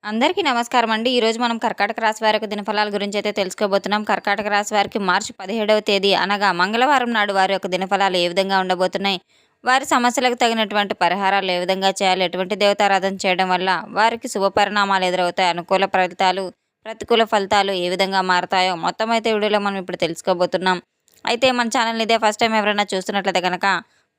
అందరికీ నమస్కారం అండి. ఈరోజు మనం కర్కాటక రాశి వారి యొక్క దినఫలాల గురించి అయితే తెలుసుకోబోతున్నాం. కర్కాటక రాశి వారికి మార్చి 17వ తేదీ అనగా మంగళవారం నాడు వారి యొక్క దినఫలాలు ఏ విధంగా ఉండబోతున్నాయి, వారి సమస్యలకు తగినటువంటి పరిహారాలు ఏ విధంగా చేయాలి, ఎటువంటి దేవతారాధన చేయడం వల్ల వారికి శుభ పరిణామాలు ఎదురవుతాయి, అనుకూల ఫలితాలు ప్రతికూల ఫలితాలు ఏ విధంగా మారతాయో మొత్తం అయితే వీడియోలో మనం ఇప్పుడు తెలుసుకోబోతున్నాం. అయితే మన ఛానల్ని ఇదే ఫస్ట్ టైం ఎవరైనా చూస్తున్నట్లయితే కనుక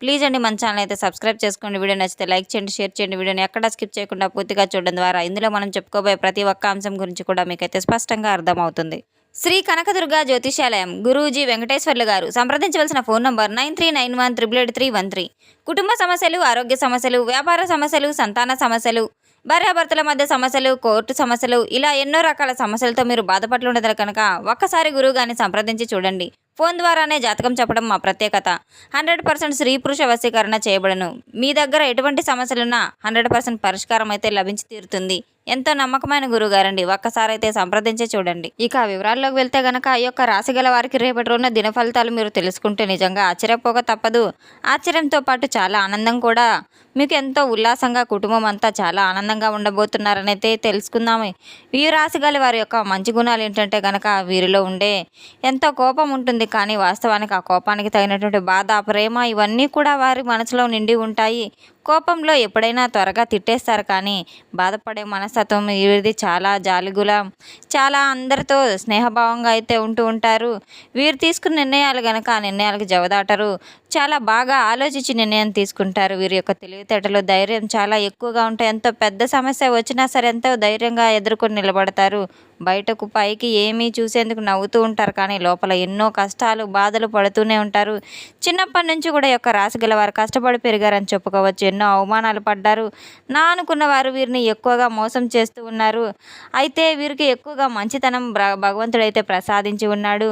ప్లీజ్ అండి మన ఛానల్ అయితే సబ్స్క్రైబ్ చేసుకోండి. వీడియో నచ్చితే లైక్ చేయండి, షేర్ చేయండి. వీడియోని ఎక్కడ స్కిప్ చేయకుండా పూర్తిగా చూడడం ద్వారా ఇందులో మనం చెప్పుకోబోయే ప్రతి ఒక్క అంశం గురించి కూడా మీకైతే స్పష్టంగా అర్థమవుతుంది. శ్రీ కనకదుర్గ జ్యోతిషాలయం గురూజీ వెంకటేశ్వర్లు గారు. సంప్రదించవలసిన ఫోన్ నంబర్ 9391888313. కుటుంబ సమస్యలు, ఆరోగ్య సమస్యలు, వ్యాపార సమస్యలు, సంతాన సమస్యలు, భార్యాభర్తల మధ్య సమస్యలు, కోర్టు సమస్యలు, ఇలా ఎన్నో రకాల సమస్యలతో మీరు బాధపడుతుండదు కనుక ఒక్కసారి గురువు గారిని సంప్రదించి చూడండి. ఫోన్ ద్వారానే జాతకం చెప్పడం మా ప్రత్యేకత. 100% స్త్రీ పురుష వశీకరణ చేయబడను. మీ దగ్గర ఎటువంటి సమస్యలున్నా 100% పరిష్కారం అయితే లభించి తీరుతుంది. ఎంతో నమ్మకమైన గురుగారండి. ఒక్కసారి అయితే సంప్రదించి చూడండి. ఇక వివరాల్లోకి వెళ్తే గనక ఈ యొక్క రాశి గల వారికి రేపటి రోజున దిన ఫలితాలు మీరు తెలుసుకుంటే నిజంగా ఆశ్చర్యపోక తప్పదు. ఆశ్చర్యంతో పాటు చాలా ఆనందం కూడా. మీకు ఎంతో ఉల్లాసంగా కుటుంబం అంతా చాలా ఆనందంగా ఉండబోతున్నారని అయితే తెలుసుకుందాము. ఈ రాశి గల వారి యొక్క మంచి గుణాలు ఏంటంటే గనక వీరిలో ఉండే ఎంతో కోపం ఉంటుంది, కానీ వాస్తవానికి ఆ కోపానికి తగినటువంటి బాధ, ప్రేమ ఇవన్నీ కూడా వారి మనసులో నిండి ఉంటాయి. కోపంలో ఎప్పుడైనా త్వరగా తిట్టేస్తారు, కానీ బాధపడే మనస్తత్వం వీరిది చాలా జాలిగుల, చాలా అందరితో స్నేహభావంగా అయితే ఉంటూ ఉంటారు. వీరు తీసుకున్న నిర్ణయాలు కనుక ఆ నిర్ణయాలకు జవదాటరు. చాలా బాగా ఆలోచించి నిర్ణయం తీసుకుంటారు. వీరి యొక్క తెలివితేటలు, ధైర్యం చాలా ఎక్కువగా ఉంటాయి. ఎంతో పెద్ద సమస్య వచ్చినా సరే ఎంతో ధైర్యంగా ఎదుర్కొని నిలబడతారు. బయటకు పైకి ఏమీ చూసేందుకు నవ్వుతూ ఉంటారు, కానీ లోపల ఎన్నో కష్టాలు బాధలు పడుతూనే ఉంటారు. చిన్నప్పటి నుంచి కూడా ఈ యొక్క రాశి గల వారు కష్టపడి పెరిగారని చెప్పుకోవచ్చు. ఎన్నో అవమానాలు పడ్డారు. నా అనుకున్న వారు వీరిని ఎక్కువగా మోసం చేస్తూ ఉన్నారు. అయితే వీరికి ఎక్కువగా మంచితనం భగవంతుడైతే ప్రసాదించి ఉన్నాడు.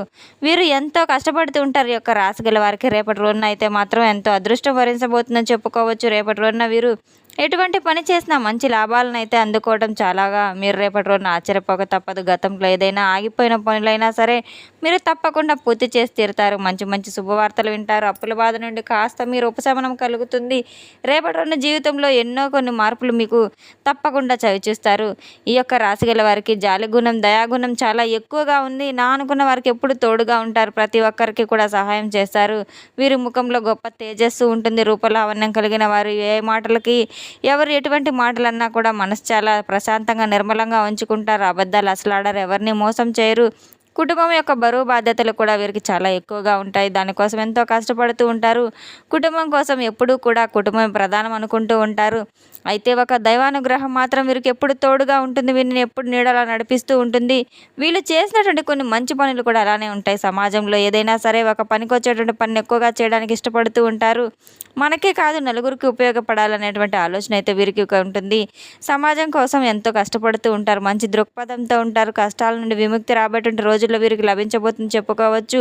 వీరు ఎంతో కష్టపడుతూ ఉంటారు. ఈ యొక్క రాశి గల వారికి రేపటి రోజున అయితే మాత్రం ఎంతో అదృష్టం వరించబోతుందని చెప్పుకోవచ్చు. రేపటి రోజున వీరు ఎటువంటి పని చేసినా మంచి లాభాలను అయితే అందుకోవడం చాలాగా మీరు రేపటి రోజున ఆశ్చర్యపోక తప్పదు. గతంలో ఏదైనా ఆగిపోయిన పనులైనా సరే మీరు తప్పకుండా పూర్తి చేసి తీరుతారు. మంచి మంచి శుభవార్తలు వింటారు. అప్పుల బాధ నుండి కాస్త మీరు ఉపశమనం కలుగుతుంది. రేపటి రోజున జీవితంలో ఎన్నో కొన్ని మార్పులు మీకు తప్పకుండా చవిచూస్తారు. ఈ యొక్క రాశి గల వారికి జాలిగుణం, దయాగుణం చాలా ఎక్కువగా ఉంది. నా అనుకున్న వారికి ఎప్పుడు తోడుగా ఉంటారు. ప్రతి ఒక్కరికి కూడా సహాయం చేస్తారు. వీరి ముఖంలో గొప్ప తేజస్సు ఉంటుంది. రూపలావణ్యం కలిగిన వారు ఏ మాటలకి ఎవరు ఎటువంటి మాటలన్నా కూడా మనసు చాలా ప్రశాంతంగా నిర్మలంగా ఉంచుకుంటారు. అబద్ధాలు అసలు ఆడరు, ఎవరిని మోసం చేయరు. కుటుంబం యొక్క బరువు బాధ్యతలు కూడా వీరికి చాలా ఎక్కువగా ఉంటాయి. దానికోసం ఎంతో కష్టపడుతూ ఉంటారు. కుటుంబం కోసం ఎప్పుడూ కూడా కుటుంబం ప్రధానం అనుకుంటూ ఉంటారు. అయితే ఒక దైవానుగ్రహం మాత్రం వీరికి ఎప్పుడు తోడుగా ఉంటుంది. వీరిని ఎప్పుడు నీడలా నడిపిస్తూ ఉంటుంది. వీళ్ళు చేసినటువంటి కొన్ని మంచి పనులు కూడా అలానే ఉంటాయి. సమాజంలో ఏదైనా సరే ఒక పనికి వచ్చేటువంటి పని ఎక్కువగా చేయడానికి ఇష్టపడుతూ ఉంటారు. మనకే కాదు నలుగురికి ఉపయోగపడాలనేటువంటి ఆలోచన అయితే వీరికి ఉంటుంది. సమాజం కోసం ఎంతో కష్టపడుతూ ఉంటారు. మంచి దృక్పథంతో ఉంటారు. కష్టాల నుండి విముక్తి రాబోయేటువంటి రోజుల్లో వీరికి లభించబోతుంది చెప్పుకోవచ్చు.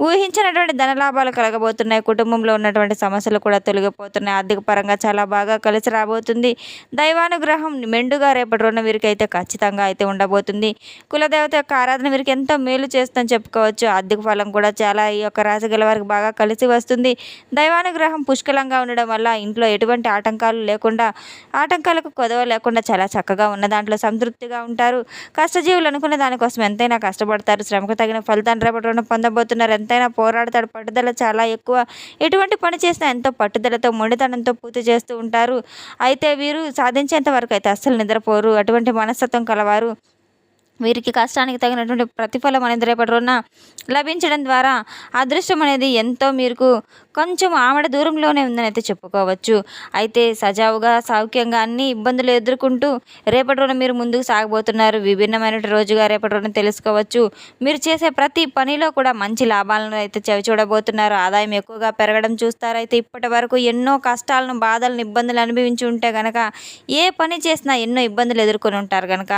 ఊహించినటువంటి ధనలాభాలు కలగబోతున్నాయి. కుటుంబంలో ఉన్నటువంటి సమస్యలు కూడా తొలగిపోతున్నాయి. ఆర్థిక పరంగా చాలా బాగా కలిసి రాబోతుంది. దైవానుగ్రహం మెండుగా రేపటి రోజున వీరికి అయితే ఖచ్చితంగా అయితే ఉండబోతుంది. కులదేవత యొక్క ఆరాధన వీరికి ఎంతో మేలు చేస్తుందని చెప్పుకోవచ్చు. ఆర్థిక ఫలం కూడా చాలా ఈ యొక్క రాశి గల వారికి బాగా కలిసి వస్తుంది. దైవానుగ్రహం పుష్కలంగా ఉండడం వల్ల ఇంట్లో ఎటువంటి ఆటంకాలు లేకుండా, ఆటంకాలకు కొదవ లేకుండా చాలా చక్కగా ఉన్న దాంట్లో సంతృప్తిగా ఉంటారు. కష్టజీవులు అనుకున్న దానికోసం ఎంతైనా కష్టపడతారు. శ్రమకు తగిన ఫలితాన్ని రేపటి రోజున పొందబోతున్నారు. ఎంతైనా పోరాడతాడు. పట్టుదల చాలా ఎక్కువ. ఎటువంటి పని చేసినా ఎంతో పట్టుదలతో మొండితనంతో పూర్తి చేస్తూ ఉంటారు. అయితే వీరు సాధించేంత వరకు అయితే అస్సలు నిద్రపోరు. అటువంటి మనస్తత్వం కలవారు. వీరికి కష్టానికి తగినటువంటి ప్రతిఫలం అనేది రేపటి రోజున లభించడం ద్వారా అదృష్టం అనేది ఎంతో మీకు కొంచెం ఆవిడ దూరంలోనే ఉందని అయితే చెప్పుకోవచ్చు. అయితే సజావుగా సౌఖ్యంగా అన్ని ఇబ్బందులు ఎదుర్కొంటూ రేపటి రోజున మీరు ముందుకు సాగబోతున్నారు. విభిన్నమైన రోజుగా రేపటి రోజున తెలుసుకోవచ్చు. మీరు చేసే ప్రతి పనిలో కూడా మంచి లాభాలను అయితే చవిచూడబోతున్నారు. ఆదాయం ఎక్కువగా పెరగడం చూస్తారు. అయితే ఇప్పటి వరకు ఎన్నో కష్టాలను, బాధలను, ఇబ్బందులు అనుభవించి ఉంటే కనుక ఏ పని చేసినా ఎన్నో ఇబ్బందులు ఎదుర్కొని ఉంటారు కనుక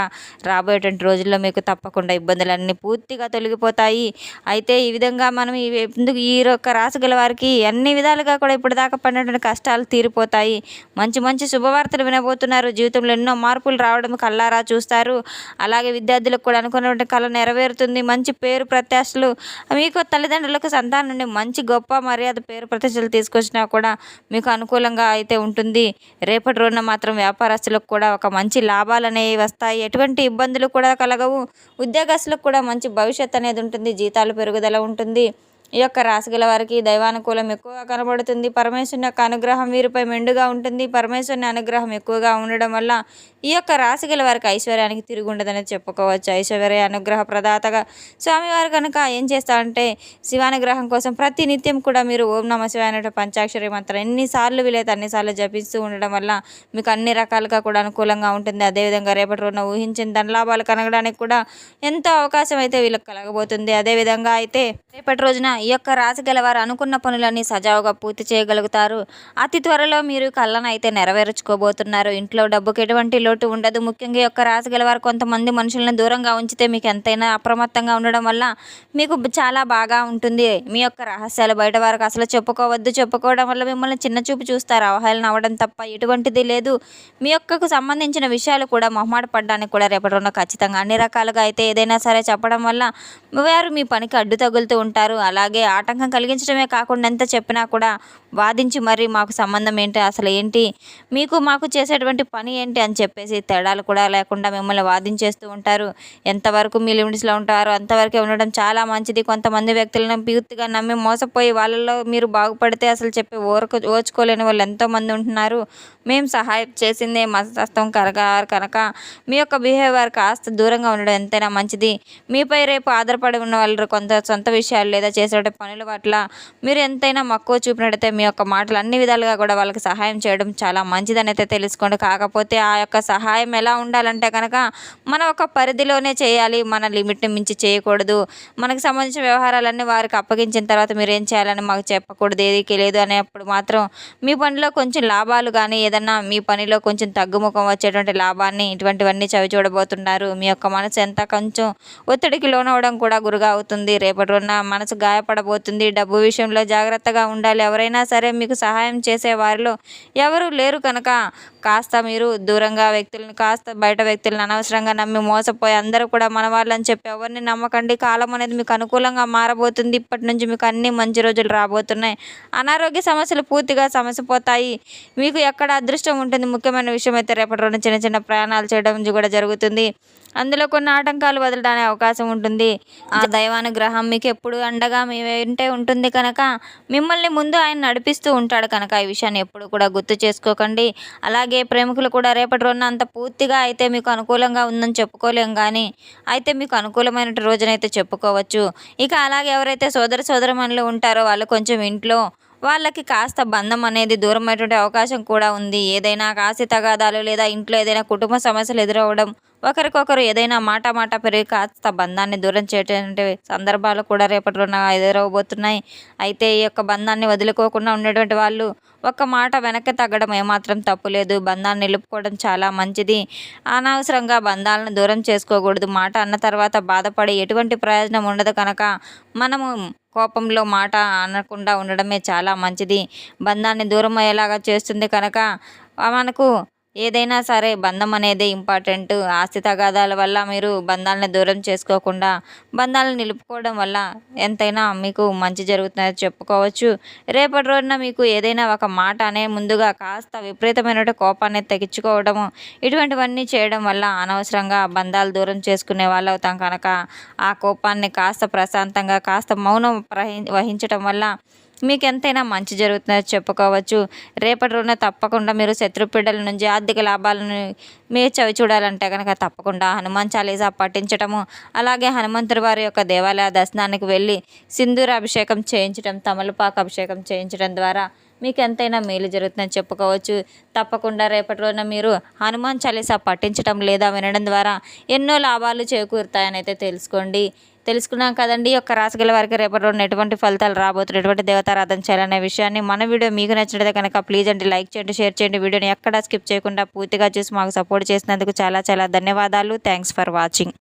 రాబోయేటువంటి రోజులు రోజుల్లో మీకు తప్పకుండా ఇబ్బందులన్నీ పూర్తిగా తొలగిపోతాయి. అయితే ఈ విధంగా మనం ఎందుకు ఈ యొక్క రాశి గల వారికి అన్ని విధాలుగా కూడా ఇప్పటిదాకా పడినటువంటి కష్టాలు తీరిపోతాయి. మంచి మంచి శుభవార్తలు వినబోతున్నారు. జీవితంలో ఎన్నో మార్పులు రావడం కళ్ళారా చూస్తారు. అలాగే విద్యార్థులకు కూడా అనుకున్నటువంటి కళ నెరవేరుతుంది. మంచి పేరు ప్రత్యాశలు మీకు తల్లిదండ్రులకు సంతానం నుండి మంచి గొప్ప మర్యాద పేరు ప్రతిష్టలు తీసుకొచ్చినా కూడా మీకు అనుకూలంగా అయితే ఉంటుంది. రేపటి రోజున మాత్రం వ్యాపారస్తులకు కూడా ఒక మంచి లాభాలు అనేవి వస్తాయి. ఎటువంటి ఇబ్బందులు కూడా కలగవు. ఉద్యోగస్తులకు కూడా మంచి భవిష్యత్తు అనేది ఉంటుంది. జీతాలు పెరుగుదల ఉంటుంది. ఈ యొక్క రాశి గల వారికి దైవానుకూలం ఎక్కువగా కనబడుతుంది. పరమేశ్వరుని యొక్క అనుగ్రహం వీరిపై మెండుగా ఉంటుంది. పరమేశ్వరుని అనుగ్రహం ఎక్కువగా ఉండడం వల్ల ఈ యొక్క రాశి గల వారికి ఐశ్వర్యానికి తిరుగుండదనేది చెప్పుకోవచ్చు. ఐశ్వర్య అనుగ్రహ ప్రదాతగా స్వామివారు కనుక ఏం చేస్తారంటే శివానుగ్రహం కోసం ప్రతి నిత్యం కూడా మీరు ఓం నమ శివాయ అనే పంచాక్షరి మంత్రం ఎన్నిసార్లు వీలైతే అన్నిసార్లు జపిస్తూ ఉండడం వల్ల మీకు అన్ని రకాలుగా కూడా అనుకూలంగా ఉంటుంది. అదేవిధంగా రేపటి రోజున ఊహించిన ధనలాభాలు కనగడానికి కూడా ఎంతో అవకాశం అయితే వీళ్ళకి కలగబోతుంది. అదేవిధంగా అయితే రేపటి రోజున ఈ యొక్క రాశి గలవారు అనుకున్న పనులన్నీ సజావుగా పూర్తి చేయగలుగుతారు. అతి త్వరలో మీరు కళ్ళను అయితే నెరవేర్చుకోబోతున్నారు. ఇంట్లో డబ్బుకి ఎటువంటి లోటు ఉండదు. ముఖ్యంగా ఈ యొక్క రాశి గలవారు కొంతమంది మనుషులను దూరంగా ఉంచితే మీకు ఎంతైనా అప్రమత్తంగా ఉండడం వల్ల మీకు చాలా బాగా ఉంటుంది. మీ యొక్క రహస్యాలు బయట వారికి అసలు చెప్పుకోవద్దు. చెప్పుకోవడం వల్ల మిమ్మల్ని చిన్న చూపు చూస్తారు. అవహేళన అవ్వడం తప్ప ఎటువంటిది లేదు. మీ యొక్కకు సంబంధించిన విషయాలు కూడా మొహమాట పడడానికి కూడా రేపటి రోజున ఖచ్చితంగా అన్ని రకాలుగా అయితే ఏదైనా సరే చెప్పడం వల్ల వారు మీ పనికి అడ్డు తగులుతూ ఉంటారు. అలాగే ఆటంకం కలిగించడమే కాకుండా ఎంత చెప్పినా కూడా వాదించి మరి మాకు సంబంధం ఏంటి, అసలు ఏంటి, మీకు మాకు చేసేటువంటి పని ఏంటి అని చెప్పేసి తేడాలు కూడా లేకుండా మిమ్మల్ని వాదించేస్తూ ఉంటారు. ఎంతవరకు మీ లిమిట్స్లో ఉంటారో అంతవరకే ఉండడం చాలా మంచిది. కొంతమంది వ్యక్తులను పూర్తిగా నమ్మి మోసపోయి వాళ్ళలో మీరు బాగుపడితే అసలు చెప్పి ఓర్చుకోలేని వాళ్ళు ఎంతోమంది ఉంటున్నారు. మేము సహాయం చేసిందే మస్తస్తం కనుక మీ యొక్క బిహేవియర్ కాస్త దూరంగా ఉండడం ఎంతైనా మంచిది. మీపై రేపు ఆధారపడి ఉన్న వాళ్ళు కొంత సొంత విషయాలు లేదా చేసే పనుల పట్ల మీరు ఎంతైనా మక్కువ చూపినట్టయితే మీ యొక్క మాటలు అన్ని విధాలుగా కూడా వాళ్ళకి సహాయం చేయడం చాలా మంచిదని అయితే తెలుసుకోండి. కాకపోతే ఆ యొక్క సహాయం ఎలా ఉండాలంటే కనుక మనం ఒక పరిధిలోనే చేయాలి. మన లిమిట్ని మించి చేయకూడదు. మనకు సంబంధించిన వ్యవహారాలన్నీ వారికి అప్పగించిన తర్వాత మీరు ఏం చేయాలని మాకు చెప్పకూడదు. ఏదీకి లేదు అనేప్పుడు మాత్రం మీ పనిలో కొంచెం లాభాలు కానీ ఏదన్నా మీ పనిలో కొంచెం తగ్గుముఖం వచ్చేటువంటి లాభాన్ని ఇటువంటివన్నీ చవి చూడబోతున్నారు. మీ యొక్క మనసు ఎంత కొంచెం ఒత్తిడికి లోనవడం కూడా గురుగా అవుతుంది. రేపటి రోజున మనసు గాయపడబోతుంది. డబ్బు విషయంలో జాగ్రత్తగా ఉండాలి. ఎవరైనా సరే మీకు సహాయం చేసే వారిలో ఎవరు లేరు కనుక కాస్త మీరు దూరంగా వ్యక్తులను కాస్త బయట వ్యక్తులను అనవసరంగా నమ్మి మోసపోయి అందరూ కూడా మన వాళ్ళని చెప్పి ఎవరిని నమ్మకండి. కాలం అనేది మీకు అనుకూలంగా మారబోతుంది. ఇప్పటి నుంచి మీకు అన్ని మంచి రోజులు రాబోతున్నాయి. అనారోగ్య సమస్యలు పూర్తిగా సమసిపోతాయి. మీకు ఎక్కడ అదృష్టం ఉంటుంది. ముఖ్యమైన విషయం అయితే రేపటి రోజున చిన్న చిన్న ప్రయాణాలు చేయడం కూడా జరుగుతుంది. అందులో కొన్ని ఆటంకాలు వదలడానికి అవకాశం ఉంటుంది. ఆ దైవానుగ్రహం మీకు ఎప్పుడు అండగా మీ వెంటే ఉంటుంది కనుక మిమ్మల్ని ముందు ఆయన నడిపిస్తూ ఉంటాడు కనుక ఈ విషయాన్ని ఎప్పుడు కూడా గుర్తు చేసుకోకండి. అలాగే ప్రేమికులు కూడా రేపటి రోజున అంత పూర్తిగా అయితే మీకు అనుకూలంగా ఉందని చెప్పుకోలేం కానీ అయితే మీకు అనుకూలమైన రోజునైతే చెప్పుకోవచ్చు. ఇక అలాగే ఎవరైతే సోదరమణులు ఉంటారో వాళ్ళు కొంచెం ఇంట్లో వాళ్ళకి కాస్త బంధం అనేది దూరమైనటువంటి అవకాశం కూడా ఉంది. ఏదైనా ఆస్తి తగాదాలు లేదా ఇంట్లో ఏదైనా కుటుంబ సమస్యలు ఎదురవ్వడం, ఒకరికొకరు ఏదైనా మాట పెరిగి కాస్త బంధాన్ని దూరం చేయటువంటి సందర్భాలు కూడా రేపటి రోజున ఎదురవబోతున్నాయి. అయితే ఈ యొక్క బంధాన్ని వదులుకోకుండా ఉండేటువంటి వాళ్ళు ఒక్క మాట వెనక్కి తగ్గడం ఏమాత్రం తప్పులేదు. బంధాన్ని నిలుపుకోవడం చాలా మంచిది. అనవసరంగా బంధాలను దూరం చేసుకోకూడదు. మాట అన్న తర్వాత బాధపడి ఎటువంటి ప్రయోజనం ఉండదు కనుక మనము కోపంలో మాట అనకుండా ఉండడమే చాలా మంచిది. బంధాన్ని దూరం అయ్యేలాగా చేస్తుంది కనుక మనకు ఏదైనా సరే బంధం అనేది ఇంపార్టెంట్. ఆస్తి తగాదాల వల్ల మీరు బంధాలను దూరం చేసుకోకుండా బంధాలను నిలుపుకోవడం వల్ల ఎంతైనా మీకు మంచి జరుగుతుందని చెప్పుకోవచ్చు. రేపటి రోజున మీకు ఏదైనా ఒక మాట అనే ముందుగా కాస్త విపరీతమైన కోపాన్ని తగ్గించుకోవడము ఇటువంటివన్నీ చేయడం వల్ల అనవసరంగా బంధాలు దూరం చేసుకునే వాళ్ళు అవుతాం కనుక ఆ కోపాన్ని కాస్త ప్రశాంతంగా కాస్త మౌనం వహించడం వల్ల మీకు ఎంతైనా మంచి జరుగుతుందని చెప్పుకోవచ్చు. రేపటి రోజున తప్పకుండా మీరు శత్రుపీడల నుంచి ఆర్థిక లాభాలను మీరు చవి చూడాలంటే కనుక తప్పకుండా హనుమాన్ చాలీసా పఠించడము, అలాగే హనుమంతుడి వారి యొక్క దేవాలయ దర్శనానికి వెళ్ళి సింధూర అభిషేకం చేయించడం, తమలపాకు అభిషేకం చేయించడం ద్వారా మీకు ఎంతైనా మేలు జరుగుతుందని చెప్పుకోవచ్చు. తప్పకుండా రేపటి రోజున మీరు హనుమాన్ చాలీసా పఠించడం లేదా వినడం ద్వారా ఎన్నో లాభాలు చేకూరుతాయని అయితే తెలుసుకున్నాం కదండి. ఈ యొక్క రాశి గల వారికి రేపటి రోజున ఎటువంటి ఫలితాలు రాబోతున్నారు, ఎటువంటి దేవతారాధన చేయాలనే విషయాన్ని మన వీడియో మీకు నచ్చినట్లయితే కనుక ప్లీజ్ అండి లైక్ చేయండి, షేర్ చేయండి. వీడియోని ఎక్కడా స్కిప్ చేయకుండా పూర్తిగా చూసి మాకు సపోర్ట్ చేసినందుకు చాలా ధన్యవాదాలు. Thanks for watching.